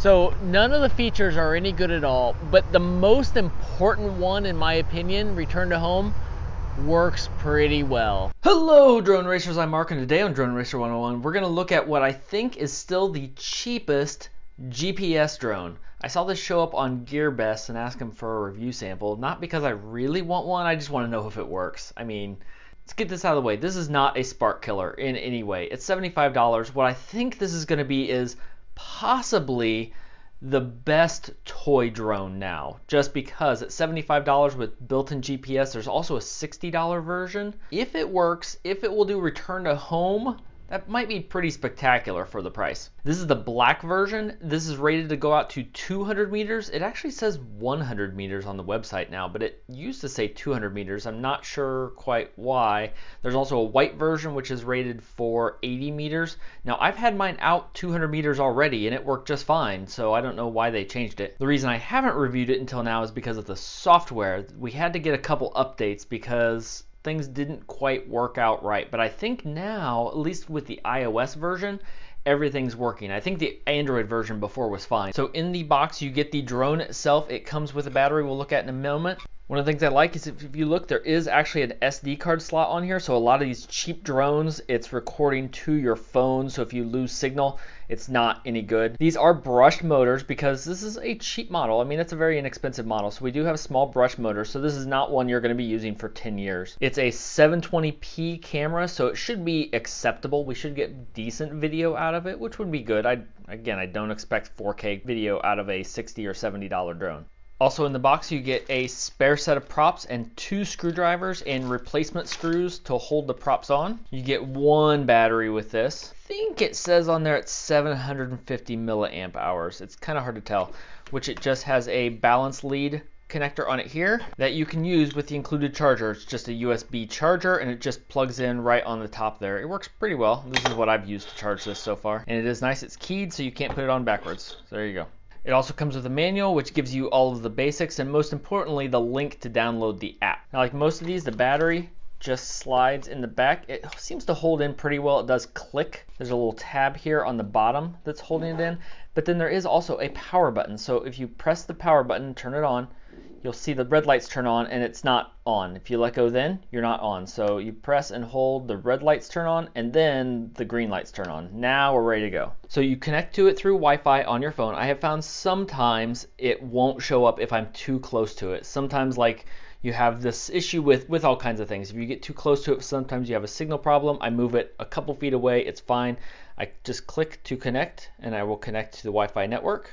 So none of the features are any good at all, but the most important one, in my opinion, return to home, works pretty well. Hello drone racers, I'm Mark, and today on Drone Racer 101 we're going to look at what I think is still the cheapest GPS drone. I saw this show up on GearBest and asked him for a review sample, not because I really want one, I just want to know if it works. I mean, let's get this out of the way. This is not a spark killer in any way. It's $75. What I think this is going to be is possibly the best toy drone now, just because at $75 with built-in GPS, there's also a $60 version. If it works, if it will do return to home, that might be pretty spectacular for the price. This is the black version. This is rated to go out to 200 meters. It actually says 100 meters on the website now, but it used to say 200 meters. I'm not sure quite why. There's also a white version which is rated for 80 meters. Now I've had mine out 200 meters already and it worked just fine, so I don't know why they changed it. The reason I haven't reviewed it until now is because of the software. We had to get a couple updates because things didn't quite work out right, but I think now, at least with the iOS version, everything's working. I think the Android version before was fine. So in the box you get the drone itself. It comes with a battery we'll look at in a moment. One of the things I like is if you look, there is actually an SD card slot on here. So a lot of these cheap drones, it's recording to your phone. So if you lose signal, it's not any good. These are brushed motors because this is a cheap model. I mean, it's a very inexpensive model. So we do have small brush motors. So this is not one you're going to be using for 10 years. It's a 720p camera, so it should be acceptable. We should get decent video out of it, which would be good. Again, I don't expect 4K video out of a $60 or $70 drone. Also in the box you get a spare set of props and 2 screwdrivers and replacement screws to hold the props on. You get 1 battery with this. I think it says on there it's 750 milliamp hours. It's kind of hard to tell, which it just has a balance lead connector on it here that you can use with the included charger. It's just a USB charger and it just plugs in right on the top there. It works pretty well. This is what I've used to charge this so far. And it is nice, it's keyed so you can't put it on backwards. So there you go. It also comes with a manual which gives you all of the basics and most importantly the link to download the app. Now like most of these, the battery just slides in the back. It seems to hold in pretty well. It does click. There's a little tab here on the bottom that's holding it in, but then there is also a power button. So if you press the power button, turn it on, you'll see the red lights turn on and it's not on. If you let go then, you're not on. So you press and hold, the red lights turn on and then the green lights turn on. Now we're ready to go. So you connect to it through Wi-Fi on your phone. I have found sometimes it won't show up if I'm too close to it. Sometimes like you have this issue with all kinds of things. If you get too close to it, sometimes you have a signal problem. I move it a couple feet away, it's fine. I just click to connect and I will connect to the Wi-Fi network.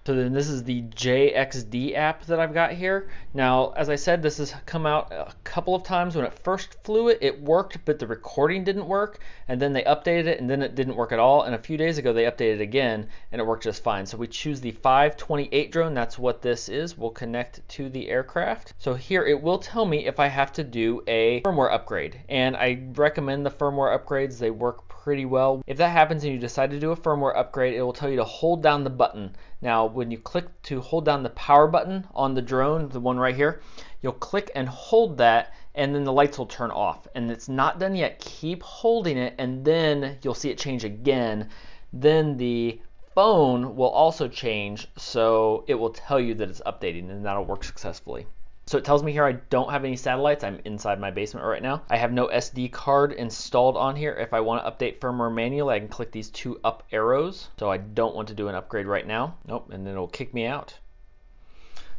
So then this is the JXD app that I've got here. Now, as I said, this has come out a couple of times. When it first flew it, it worked, but the recording didn't work. And then they updated it, and then it didn't work at all. And a few days ago, they updated it again, and it worked just fine. So we choose the 528 drone. That's what this is. We'll connect to the aircraft. So here, it will tell me if I have to do a firmware upgrade. And I recommend the firmware upgrades. They work pretty well. If that happens and you decide to do a firmware upgrade, it will tell you to hold down the button. Now, when you click to hold down the power button on the drone, the one right here, you'll click and hold that and then the lights will turn off. And it's not done yet. Keep holding it and then you'll see it change again. Then the phone will also change, so it will tell you that it's updating and that'll work successfully. So it tells me here I don't have any satellites. I'm inside my basement right now. I have no SD card installed on here. If I want to update firmware manually, I can click these 2 up arrows. So I don't want to do an upgrade right now. Nope, and then it'll kick me out.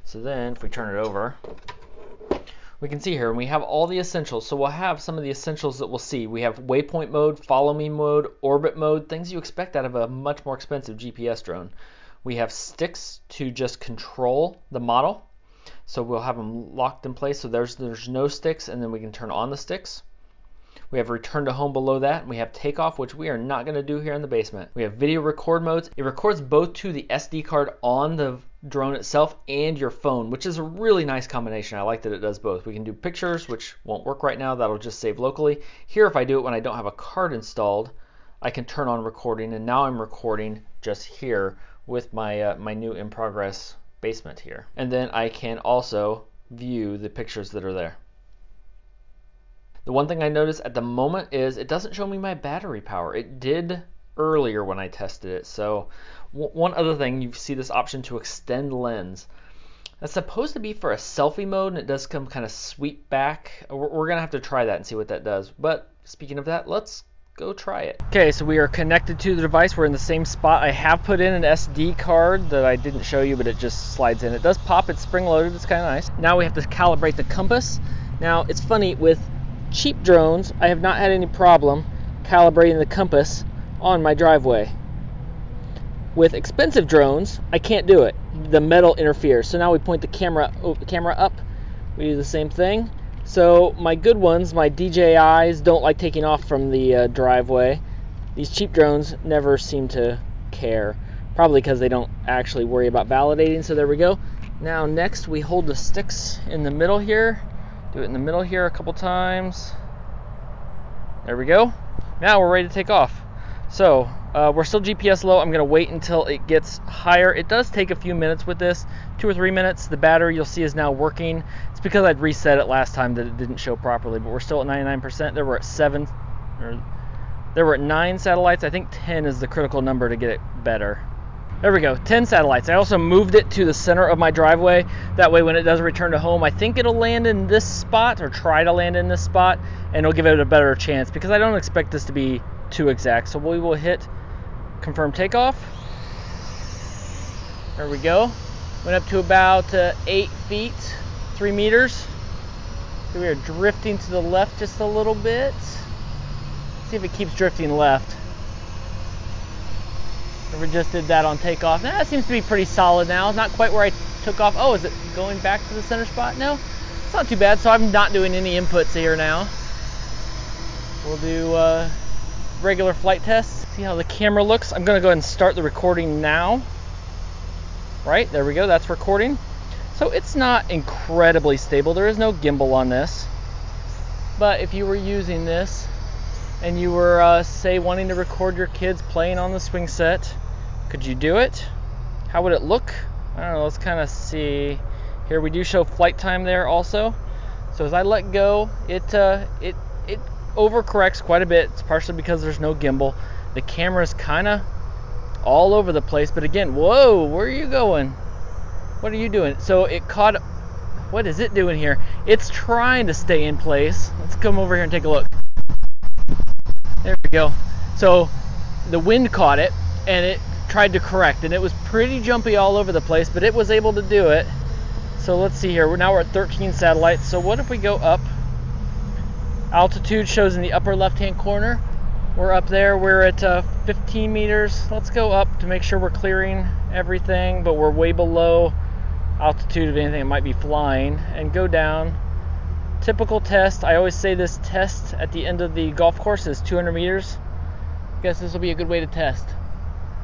So then if we turn it over, we can see here we have all the essentials. So we'll have some of the essentials that we'll see. We have waypoint mode, follow me mode, orbit mode, things you expect out of a much more expensive GPS drone. We have sticks to just control the model. So we'll have them locked in place. So there's no sticks, and then we can turn on the sticks. We have return to home below that, and we have takeoff, which we are not going to do here in the basement. We have video record modes. It records both to the SD card on the drone itself and your phone, which is a really nice combination. I like that it does both. We can do pictures, which won't work right now. That'll just save locally. Here, if I do it when I don't have a card installed, I can turn on recording, and now I'm recording just here with my my new in progress basement here. And then I can also view the pictures that are there. The one thing I noticed at the moment is it doesn't show me my battery power. It did earlier when I tested it. So one other thing, you see this option to extend lens. That's supposed to be for a selfie mode, and it does come kind of sweep back. We're gonna have to try that and see what that does. But speaking of that, let's go try it. Okay, so we are connected to the device. We're in the same spot. I have put in an SD card that I didn't show you, but it just slides in. It does pop. It's spring loaded. It's kind of nice. Now we have to calibrate the compass. Now it's funny, with cheap drones, I have not had any problem calibrating the compass on my driveway. With expensive drones, I can't do it. The metal interferes. So now we point the camera up. We do the same thing. So my good ones, my DJIs, don't like taking off from the driveway. These cheap drones never seem to care. Probably because they don't actually worry about validating. So there we go. Now next we hold the sticks in the middle here. Do it in the middle here a couple times. There we go. Now we're ready to take off. So we're still GPS low. I'm going to wait until it gets higher. It does take a few minutes with this, 2 or 3 minutes. The battery, you'll see, is now working. It's because I'd reset it last time that it didn't show properly, but we're still at 99%. There were at 9 satellites. I think 10 is the critical number to get it better. There we go, 10 satellites. I also moved it to the center of my driveway. That way when it does return to home, I think it'll land in this spot, or try to land in this spot, and it'll give it a better chance, because I don't expect this to be too exact. So we will hit confirm takeoff. There we go. Went up to about 8 feet, 3 meters. So we are drifting to the left just a little bit. See if it keeps drifting left. We just did that on takeoff. Now that seems to be pretty solid now. Not quite where I took off. Oh, is it going back to the center spot? No, it's not too bad. So I'm not doing any inputs here now. We'll do regular flight tests. See how the camera looks. I'm going to go ahead and start the recording now. Right, there we go. That's recording. So it's not incredibly stable. There is no gimbal on this. But if you were using this and you were, say, wanting to record your kids playing on the swing set, could you do it? How would it look? I don't know. Let's kind of see. Here we do show flight time there also. So as I let go, it overcorrects quite a bit. It's partially because there's no gimbal. The camera's kind of all over the place. But again, whoa, where are you going? What are you doing? So it caught. What is it doing here? It's trying to stay in place. Let's come over here and take a look. There we go. So the wind caught it and it tried to correct, and it was pretty jumpy all over the place, but it was able to do it. So let's see here. Now we're at 13 satellites. So what if we go up? Altitude shows in the upper left-hand corner. We're up there. We're at 15 meters. Let's go up to make sure we're clearing everything, but we're way below altitude of anything that might be flying, and go down. Typical test. I always say this test at the end of the golf course is 200 meters. I guess this will be a good way to test.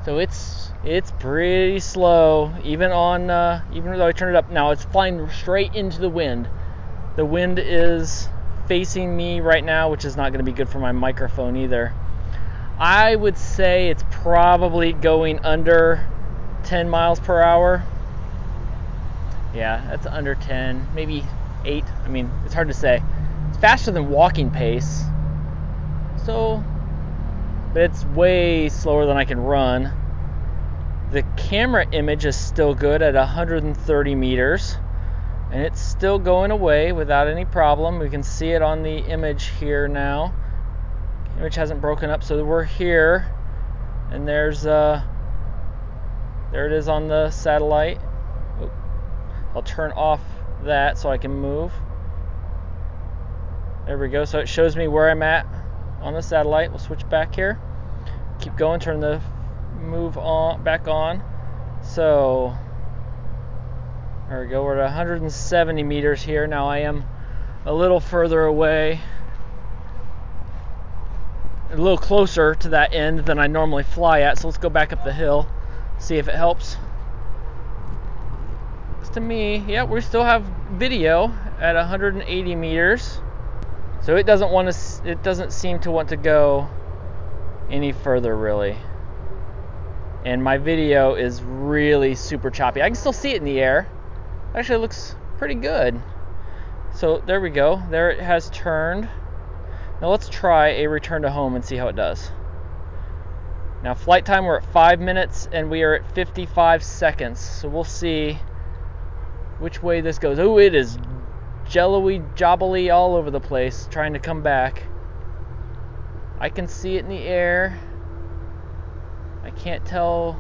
So it's pretty slow, even though I turn it up now. It's flying straight into the wind. The wind is facing me right now, which is not going to be good for my microphone either. I would say it's probably going under 10 miles per hour. Yeah, that's under 10, maybe 8. I mean, it's hard to say. It's faster than walking pace. So, but it's way slower than I can run. The camera image is still good at 130 meters. And it's still going away without any problem. We can see it on the image here now. The image hasn't broken up, so we're here. And there it is on the satellite. Oop. I'll turn off that so I can move. There we go. So it shows me where I'm at on the satellite. We'll switch back here. Keep going, turn the move on back on. So there we go. We're at 170 meters here. Now I am a little further away, a little closer to that end than I normally fly at. So let's go back up the hill, see if it helps. To me, yeah, we still have video at 180 meters. So it doesn't seem to want to go any further really. And my video is really super choppy. I can still see it in the air. Actually, it looks pretty good. So there we go. There it has turned. Now let's try a return to home and see how it does. Now flight time, we're at 5 minutes and we are at 55 seconds. So we'll see which way this goes. Oh, it is jello-y, jobbly all over the place trying to come back. I can see it in the air. I can't tell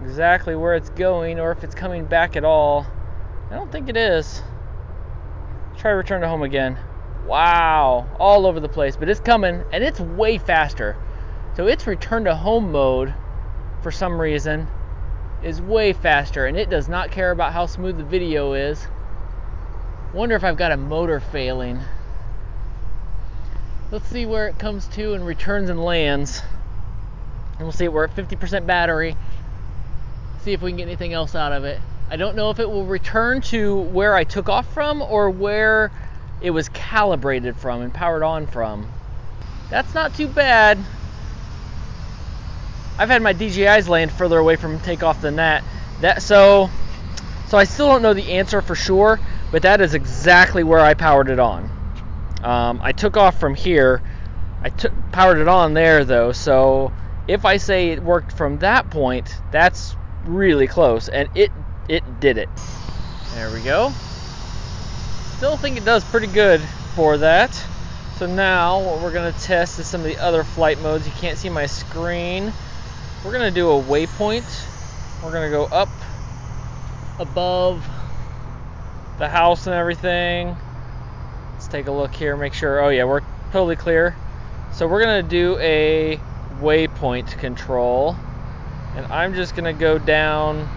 exactly where it's going or if it's coming back at all. I don't think it is. Let's try to return to home again. Wow, all over the place, but it's coming and it's way faster. So its return to home mode, for some reason, is way faster, and it does not care about how smooth the video is. Wonder if I've got a motor failing. Let's see where it comes to and returns and lands. And we'll see, we're at 50% battery. See if we can get anything else out of it. I don't know if it will return to where I took off from or where it was calibrated from and powered on from. That's not too bad. I've had my DJIs land further away from takeoff than that. So I still don't know the answer for sure, but that is exactly where I powered it on. I took off from here. I powered it on there though, so if I say it worked from that point, that's really close, and it did it. There we go. Still think it does pretty good for that. So now what we're going to test is some of the other flight modes. You can't see my screen. We're going to do a waypoint. We're going to go up above the house and everything. Let's take a look here, make sure. Oh yeah, we're totally clear. So we're going to do a waypoint control. And I'm just going to go down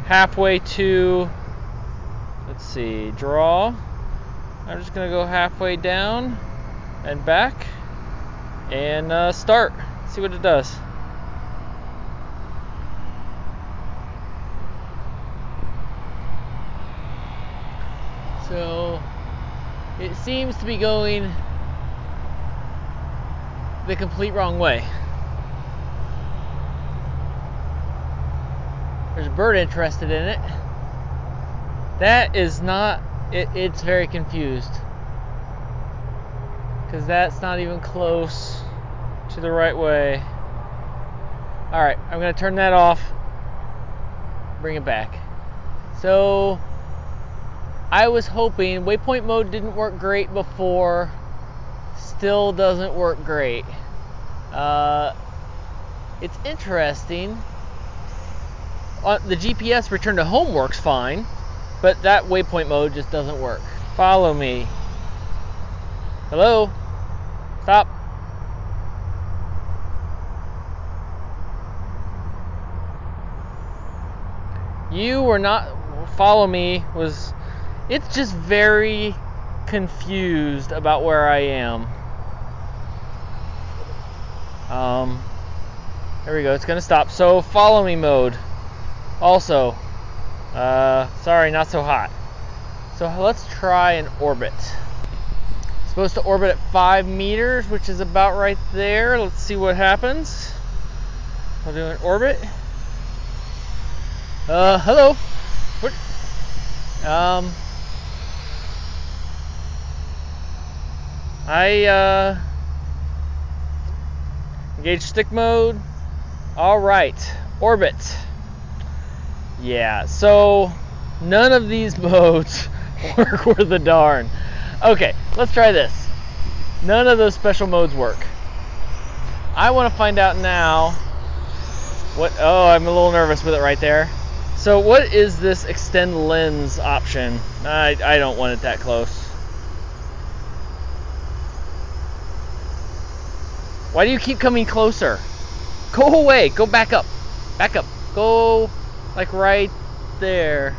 halfway to, let's see, draw. I'm just going to go halfway down and back and start. See what it does. So it seems to be going the complete wrong way. There's a bird interested in it. That is not, it's very confused. Because that's not even close to the right way. Alright, I'm going to turn that off. Bring it back. So I was hoping, waypoint mode didn't work great before, still doesn't work great. It's interesting. The GPS return to home works fine, but that waypoint mode just doesn't work. Follow me. Hello? Stop. You were not, follow me was, it's just very confused about where I am. There we go, it's gonna stop. So follow me mode. Also, sorry, not so hot. So let's try an orbit. Supposed to orbit at 5 meters, which is about right there. Let's see what happens. We'll do an orbit. Hello. What? Engage stick mode. All right, orbit. Yeah, so none of these modes work worth a darn. Okay, let's try this. None of those special modes work. I want to find out now what, oh, I'm a little nervous with it right there. So what is this extend lens option? I don't want it that close. Why do you keep coming closer? Go away, go back up. Back up, go like right there.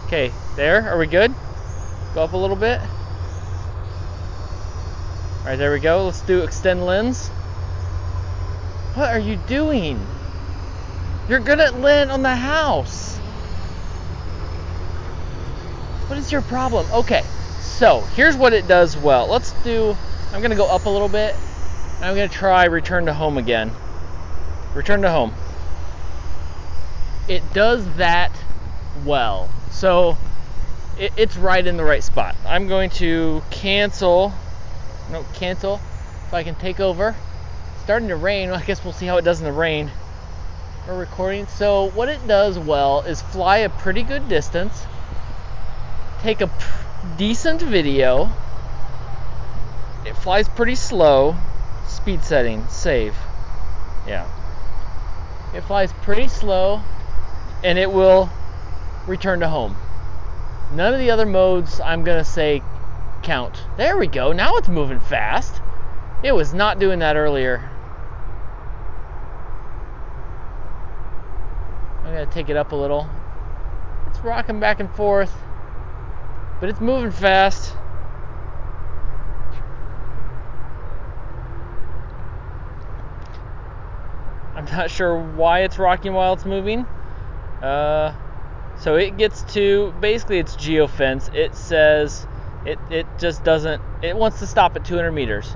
Okay, there, are we good? Go up a little bit. All right, there we go. Let's do extend lens. What are you doing? You're gonna land on the house. What is your problem? Okay, so here's what it does well. Let's do, I'm gonna go up a little bit. And I'm gonna try return to home again. Return to home. It does that well. So it's right in the right spot. I'm going to cancel. No, cancel. if I can take over. It's starting to rain. Well, I guess we'll see how it does in the rain. We're recording. So what it does well is fly a pretty good distance, take a decent video. It flies pretty slow. Speed setting, save. Yeah. It flies pretty slow, and it will return to home. None of the other modes I'm gonna say count. There we go. Now it's moving fast. It was not doing that earlier. I'm gonna take it up a little. It's rocking back and forth, but it's moving fast. I'm not sure why it's rocking while it's moving. So it gets to, basically it's geofence. It says it just doesn't, it wants to stop at 200 meters,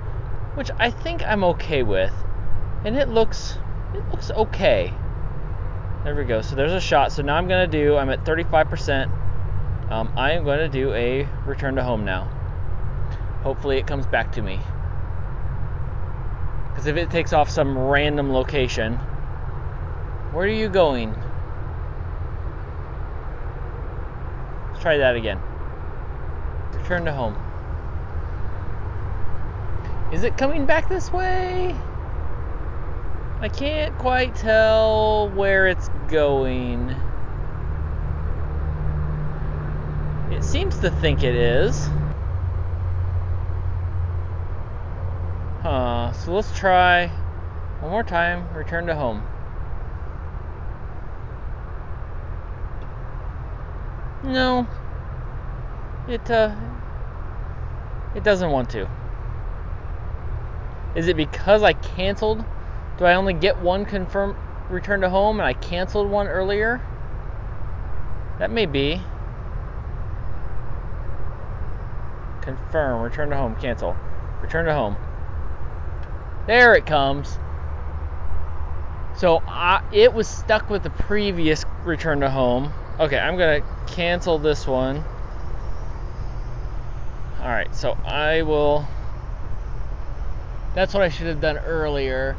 which I think I'm okay with. And it looks okay. There we go. So there's a shot. So now I'm at 35%. I am going to do a return to home now. Hopefully it comes back to me. Because if it takes off some random location, where are you going? Let's try that again. Return to home. Is it coming back this way? I can't quite tell where it's going. It seems to think it is. So let's try one more time, return to home. No, it doesn't want to. Is it because I canceled? Do I only get one confirm return to home and I canceled one earlier? That may be. Confirm, return to home, cancel. Return to home. There it comes. So it was stuck with the previous return to home. Okay, I'm gonna cancel this one. Alright, so I will, that's what I should have done earlier.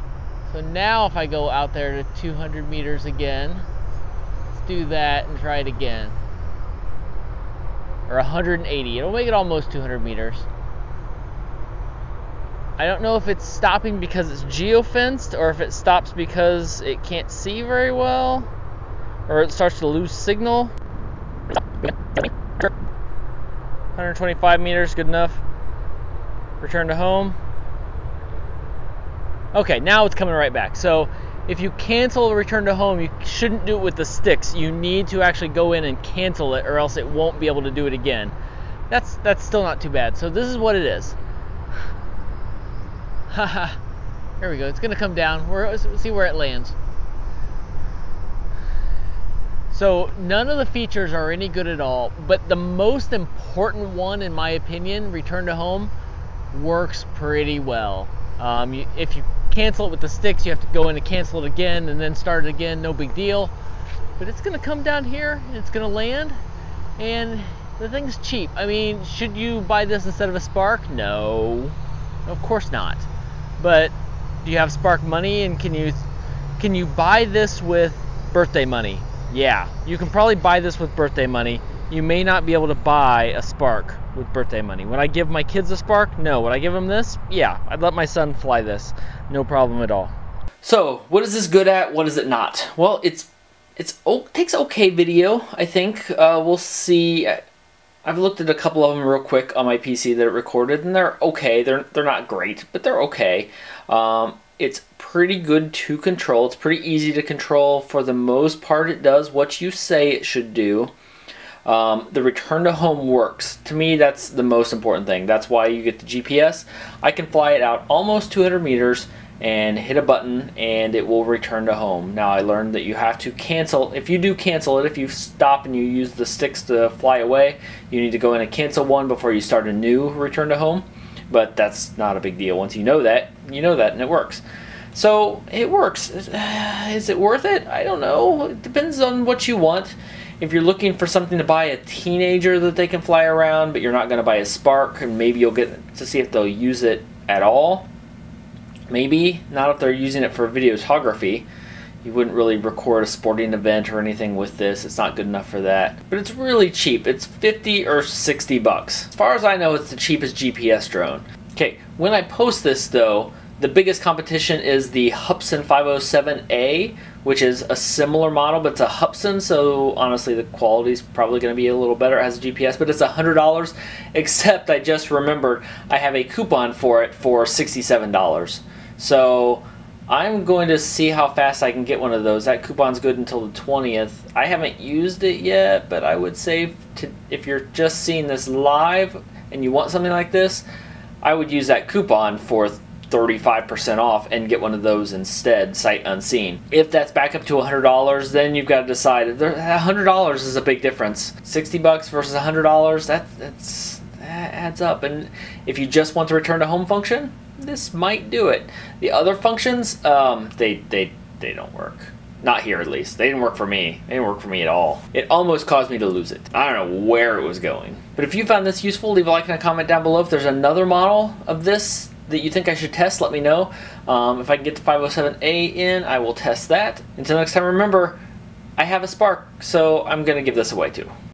So now if I go out there to 200 meters again, let's do that and try it again. Or 180, it'll make it almost 200 meters. I don't know if it's stopping because it's geofenced or if it stops because it can't see very well or it starts to lose signal. 125 meters, good enough. Return to home. Okay, now it's coming right back. So if you cancel a return to home, you shouldn't do it with the sticks. You need to actually go in and cancel it or else it won't be able to do it again. That's still not too bad. So this is what it is. Haha, here we go. It's gonna come down. Let's see where it lands. So none of the features are any good at all, but the most important one, in my opinion, return to home, works pretty well. If you cancel it with the sticks, you have to go in and cancel it again and then start it again. No big deal. But it's gonna come down here and it's gonna land, and the thing's cheap. I mean, should you buy this instead of a Spark? No, of course not. But do you have Spark money, and can you buy this with birthday money? Yeah, you can probably buy this with birthday money. You may not be able to buy a Spark with birthday money. Would I give my kids a Spark? No. Would I give them this? Yeah, I'd let my son fly this. No problem at all. So, what is this good at? What is it not? Well, it takes okay video, I think. We'll see. I've looked at a couple of them real quick on my PC that it recorded, and they're okay. They're not great, but they're okay. It's pretty good to control. It's pretty easy to control. For the most part, it does what you say it should do. The return to home works. To me, that's the most important thing. That's why you get the GPS. I can fly it out almost 200 meters and hit a button and it will return to home. Now I learned that you have to cancel. If you do cancel it, if you stop and you use the sticks to fly away, you need to go in and cancel one before you start a new return to home. But that's not a big deal. Once you know that and it works. So it works. Is it worth it? I don't know. It depends on what you want. If you're looking for something to buy a teenager that they can fly around, but you're not going to buy a Spark, and maybe you'll get to see if they'll use it at all, Maybe not if they're using it for videography. You wouldn't really record a sporting event or anything with this. It's not good enough for that. But it's really cheap. It's 50 or 60 bucks. As far as I know, it's the cheapest GPS drone. Okay, when I post this though, the biggest competition is the Hubsan 507A, which is a similar model, but it's a Hubsan, so honestly the quality is probably going to be a little better. It has a GPS, but it's $100, except I just remembered I have a coupon for it for $67. So I'm going to see how fast I can get one of those. That coupon's good until the 20th. I haven't used it yet, but I would say if you're just seeing this live and you want something like this, I would use that coupon for 35% off and get one of those instead, sight unseen. If that's back up to $100, then you've got to decide. $100 is a big difference. 60 bucks versus $100, that adds up. And if you just want the return to home function, this might do it. The other functions, they don't work. Not here, at least. They didn't work for me. They didn't work for me at all. It almost caused me to lose it. I don't know where it was going. But if you found this useful, leave a like and a comment down below. If there's another model of this that you think I should test, let me know. If I can get the 507A in, I will test that. Until next time, remember, I have a Spark, so I'm going to give this away too.